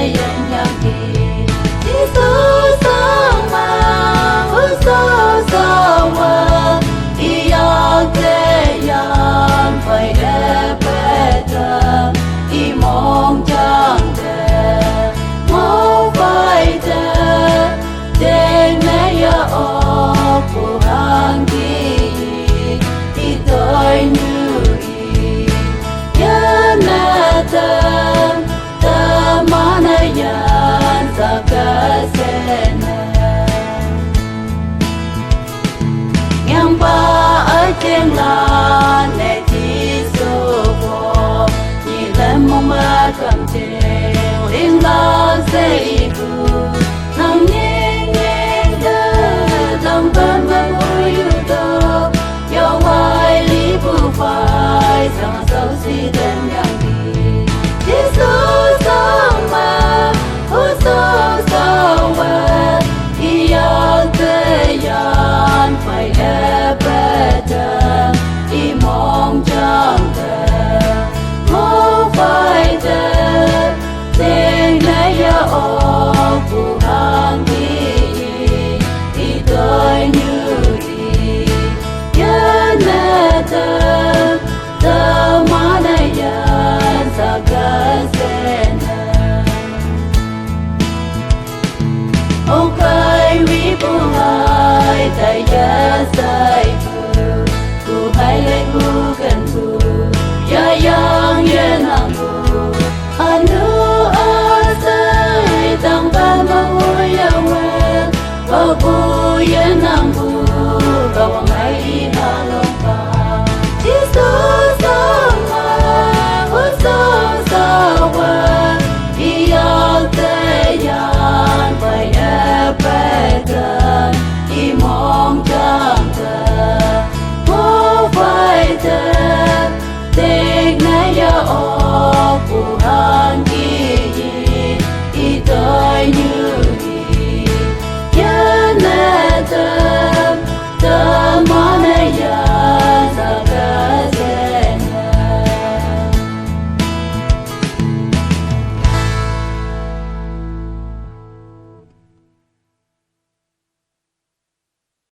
yên nhạc kỳ đi sâu sâu mà bước sâu sâu mà đi ao thế gian phải đẹp better đi mong chẳng thể mau phải thế để mẹ ya ô của hàng kỳ đi tới như ý ya mẹ tâm tâm mana yan sa kasena ngang ba ở trên là nè chỉ số vô nhìn lên mong ba cầm treo yên lo sẽ ibu nang nhẹ nhẹ đơ lòng bên bên ôi yêu đâu yêu ai lý bu phải sang sâu si đến